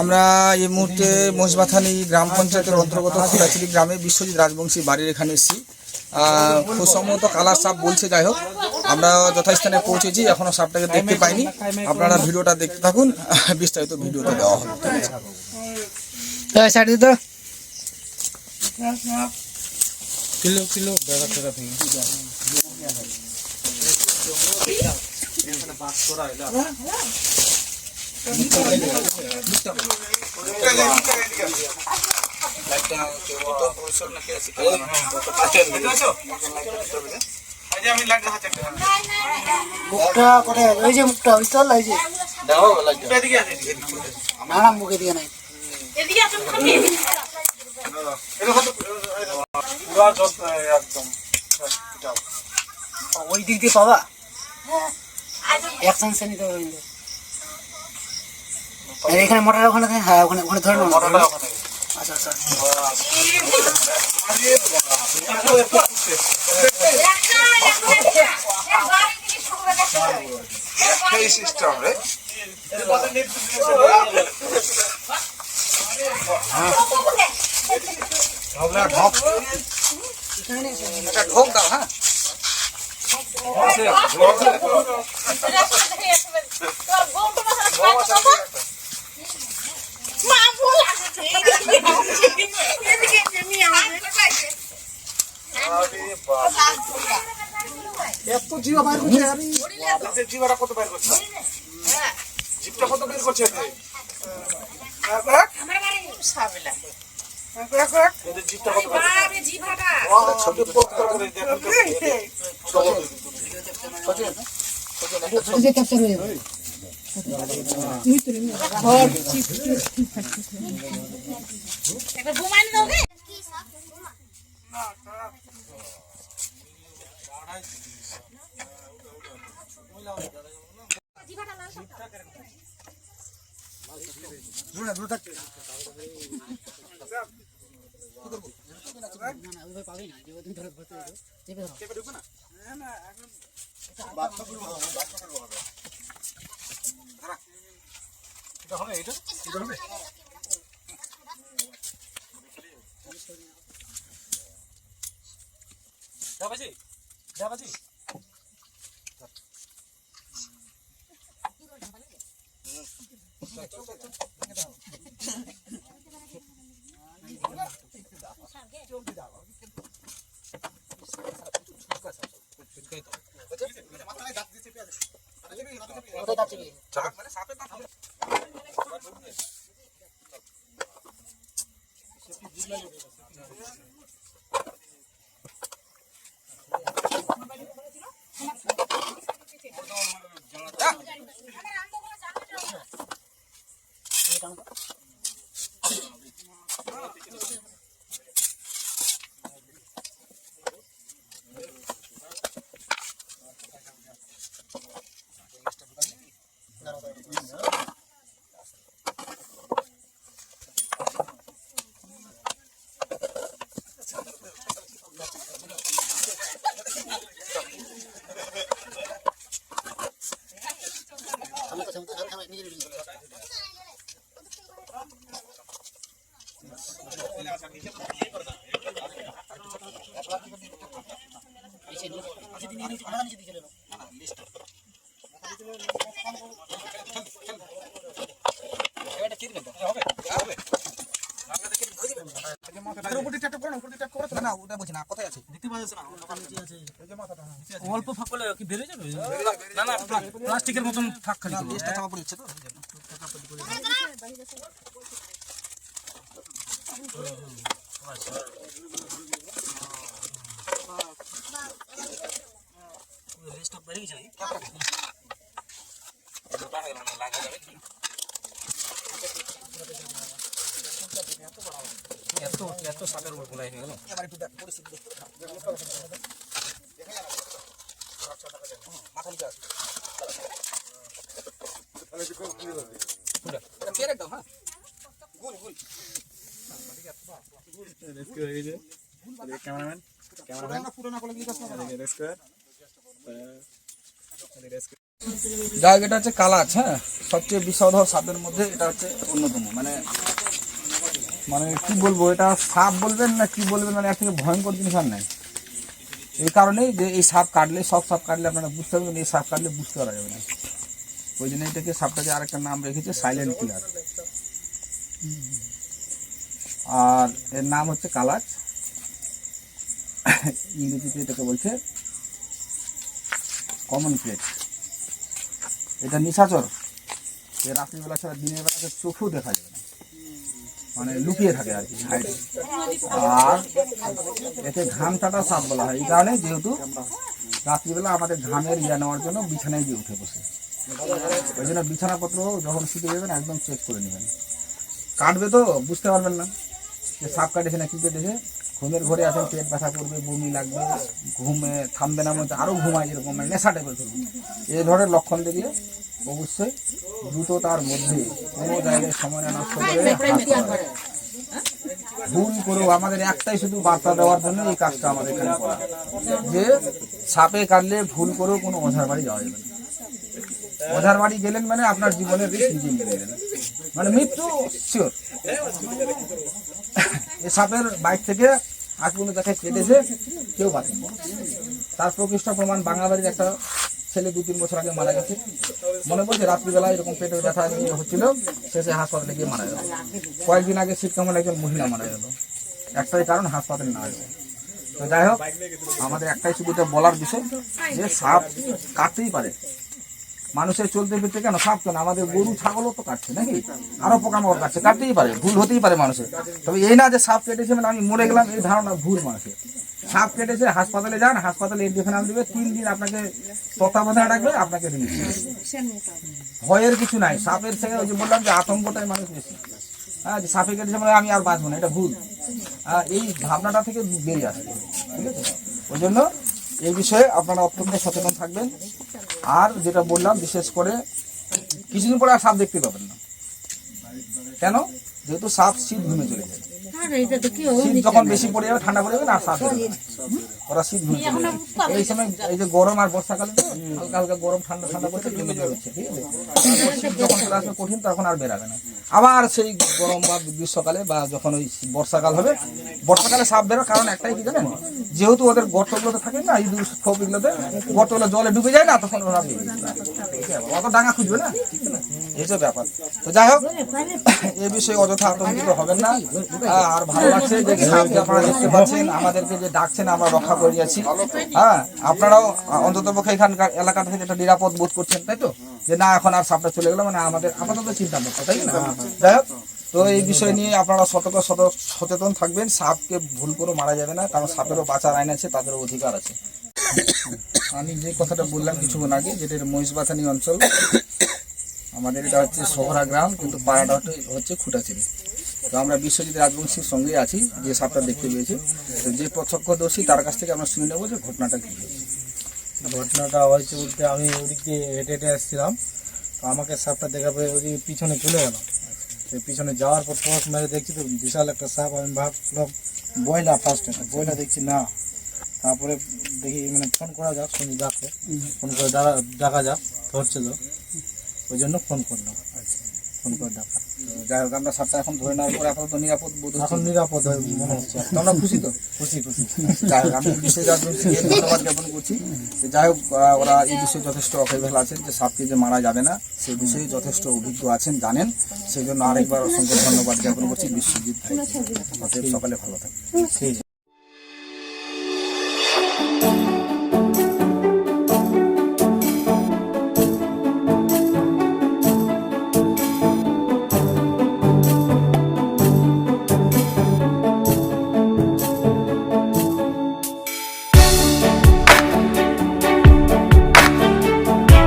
আমরা এই মুহূর্তে মহিষবাথানি গ্রাম পঞ্চায়েতের অন্তর্গত ফুলাচুরি গ্রামে বিশ্বজিৎ রাজবংশী বাড়ির এখানে এসেছি। খুব সম্ভবত কালার সাপ বলছে, যাই হোক আমরা যথাস্থানে পৌঁছেছি, এখনও সাপটাকে দেখতে পাইনি। আপনারা ভিডিওটা দেখতে থাকুন, বিস্তারিত ভিডিওটা দেওয়া হবে। কিলো কিলো বেড়া টেরা ভেঙে মুখটা কোথায়? ওই যে মুখটা ওই চল, এই যে না না, মুখে দিয়ে নাই। ওই দিক দিয়ে পাবা অ্যাকশন সে নিতে হবে। এখানে মোটর ওখানে, হ্যাঁ ওখানে ওখানে ধরে নেব। আচ্ছা আচ্ছা, ঢোক দাও। হ্যাঁ এত জিবা বাইর করছে, জিবাটা কত বাইর করছে, জিপটা কত বের করছে। অল্প ফাঁক করলে কি বেড়ে যাবে? না না, প্লাস্টিকের মতন ফাঁক খালি এত এত সাপের উপর গোলাই হয়ে গেল। জায়গাটা হচ্ছে কালাচ। হ্যাঁ, সবচেয়ে বিষধর সাপের মধ্যে এটা হচ্ছে অন্যতম। মানে মানে কি বলবো, এটা সাপ বলবেন না কি বলবেন, মানে এর থেকে ভয়ঙ্কর জিনিস আর নাই। এই কারণেই যে এই সাপ কাটলে, সব সাপ কাটলে আপনারা বুঝতে পারবেন, এই সাপ কাটলে বুঝতে পারা যাবে না। ওই জন্য এটাকে, সাপটাকে আরেকটা নাম রেখেছে সাইলেন্ট কিলার। আর এর নাম হচ্ছে কালাচ, ইংরেজিতে এটাকে বলছে কমন প্লেট। এটা নিশাচর, এ রাত্রিবেলা ছাড়া দিনের বেলা চোখেও দেখা যাবে না, মানে লুকিয়ে থাকে আর কি হাইটে। আর এতে ঘাম কাটা সাপ বলা হয় এই কারণে, যেহেতু রাত্রিবেলা আমাদের ঘামের ইয়া নেওয়ার জন্য বিছানায় গিয়ে উঠে বসে, ওই জন্য বিছানাপত্র যখন শুতে যাবেন একদম চেক করে নেবেন। কাটবে তো বুঝতে পারবেন না যে সাপ কাটেছে না কি কেটেছে। ঘুমের ঘরে আছেন, পেট ব্যথা করবে, বমি লাগবে, ঘুমে থামবে না, মধ্যে আরও ঘুমায়, এরকম মানে নেশা টাইপের করবে। এই ধরনের লক্ষণ দেখলে অবশ্যই দ্রুত তার মধ্যে কোনো জায়গায় সময় না নষ্ট করে ভুল করেও, আমাদের একটাই শুধু বার্তা দেওয়ার জন্য এই কাজটা আমাদের এখানে করা, যে সাপে কাটলে ভুল করেও কোনো ওঝার বাড়ি যাওয়া যাবে না। ওঝার বাড়ি গেলেন মানে আপনার জীবনের রিস্ক নিজে নিয়ে গেলেন, মানে মৃত্যু শিওর। এই সাপের বাইক থেকে আজ পর্যন্ত তাকে কেটেছে, কেউ বাঁচেন। তার প্রকৃষ্ট প্রমাণ বাংলাবাড়ির একটা ছেলে 2-3 বছর আগে মারা গেছে। মনে পড়ছে রাত্রিবেলা এরকম পেটের ব্যথা হচ্ছিল, শেষে হাসপাতালে গিয়ে মারা গেল। কয়েকদিন আগে শীতকামলে একজন মহিলা মারা গেল, একটাই কারণ হাসপাতালে না গেল। তো যাই হোক, আমাদের একটাই শুধু এটা বলার বিষয় যে সাপ কাটতেই পারে। মানুষের চলতে ফিরতে কেন সাপ কেন, আমাদের গরু ছাগলও তো কাটছে নাকি, আরো পোকামাকড় কাটছে, কাটতেই পারে, ভুল হতেই পারে মানুষের। তবে এই না যে সাপ কেটেছে মানে আমি মরে গেলাম, এই ধারণা ভুল মানুষের। সাপ কেটেছে, হাসপাতালে যান, হাসপাতালে ইনজেকশন দিবে, 3 দিন আপনাকে তত্ত্বাবধানে রাখবে, আপনাকে রিলিজ করবে। ভয়ের কিছু নাই। সাপের থেকে ওই যে বললাম যে আতঙ্কটাই মানুষ বেশি। হ্যাঁ, যে সাপে কেটেছে মানে আমি আর বাঁচবো না, এটা ভুল। এই ভাবনাটা থেকে বেরিয়ে আসবে, ঠিক আছে? ওই জন্য এই বিষয়ে আপনারা অত্যন্ত সচেতন থাকবেন। আর যেটা বললাম, বিশেষ করে কিছুদিন পরে আর সাপ দেখতে পাবেন না। কেন? যেহেতু সাপ শীত ঘুমে চলে যায়। শীত যখন বেশি পড়ে যাবে, ঠান্ডা পড়ে যাবে না, আর সাপ দেখবে না। ওরা শীত ঘুমে চলে যাবে। এই সময় এই যে গরম আর বর্ষাকালে হালকা হালকা গরম ঠান্ডা ঠান্ডা পড়ছে, জমে বেরোচ্ছে, ঠিক আছে? তারপর শীত যখন চলে আসবে কঠিন, তখন আর বেরাবে না। আবার সেই গরম বা গ্রীষ্মকালে বা যখন ওই বর্ষাকাল হবে, বর্ষাকালে সাপ বেরোর কারণ একটাই কি জানেন? যেহেতু ওদের গর্তগুলোতে থাকে না, ইঁদুর খোপগুলোতে, গর্তগুলো জলে ডুবে যায় না, তখন ওরা বেরিয়ে যায়। অত ডাঙা খুঁজবে না, ঠিক না? এই যে ব্যাপার। তো যাই হোক, এই বিষয়ে অযথা আতঙ্কিত হবেন না। আর ভালো লাগছে যে সাপকে আপনারা দেখতে পাচ্ছেন, আমাদেরকে যে ডাকছেন আমরা রক্ষা করে দিয়েছি। হ্যাঁ, আপনারাও অন্ততপক্ষে এখানকার এলাকাটা থেকে একটা নিরাপদ বোধ করছেন, তাই তো? যে না, এখন আর সাপটা চলে গেল, মানে আমাদের আপাতত চিন্তা মুক্ত, তাই না? যাই হোক, তো এই বিষয় নিয়ে আপনারা সচেতন থাকবেন। সাপকে ভুল করে মারা যাবে না, কারণ সাপেরও বাঁচার আইন আছে, তাদেরও অধিকার আছে। আমি যে কথাটা বললাম কিছুক্ষণ আগে, যেটা মহিষবাথানি অঞ্চল, আমাদের এটা হচ্ছে শহরা গ্রাম, কিন্তু পাড়াটা হচ্ছে খুঁটাচিরি। তো আমরা বিশ্বজিৎ রাজবংশীর সঙ্গে আছি, যে সাপটা দেখতে পেয়েছি। তো যে প্রত্যক্ষদর্শী, তার কাছ থেকে আমরা শুনে নেবো যে ঘটনাটা কী হয়েছে। ঘটনাটা হয়েছে বলতে, আমি ওদিক দিয়ে হেঁটে হেঁটে আসছিলাম, তো আমাকে সাপটা দেখা পেয়ে ওদিকে পিছনে চলে গেলাম। পিছনে যাওয়ার পর টর্চ মেরে দেখছি তো বিশাল একটা সাপ। আমি ভাবলাম বয়লা, ফার্স্টে বয়লা, দেখছি না। তারপরে দেখি মানে ফোন করা যাক, শুনি ডাকে, ফোন করে ডাকা যাক, ধরছে তো, ওই জন্য ফোন করলাম, ফোন করে ডাকা। যাই হোক, আমরা সাপটা এখন ধরে নেওয়ার পরে আপাতত নিরাপদ বোধ হচ্ছে। এখন নিরাপদ মনে হচ্ছে। তোমরা খুশি তো? খুশি খুশি। যাই হোক, আমি বিশ্বজিৎ রাজবংশীকে ধন্যবাদ জ্ঞাপন করছি। যাই হোক, ওরা এই বিষয়ে যথেষ্ট অকেবেল আছেন, যে সাপকে যে মারা যাবে না সেই বিষয়ে যথেষ্ট অভিজ্ঞ আছেন, জানেন। সেই জন্য আরেকবার অসংখ্য ধন্যবাদ জ্ঞাপন করছি বিশ্বজিৎ ভাই। সকালে ভালো থাকবেন। ঠিক আছে।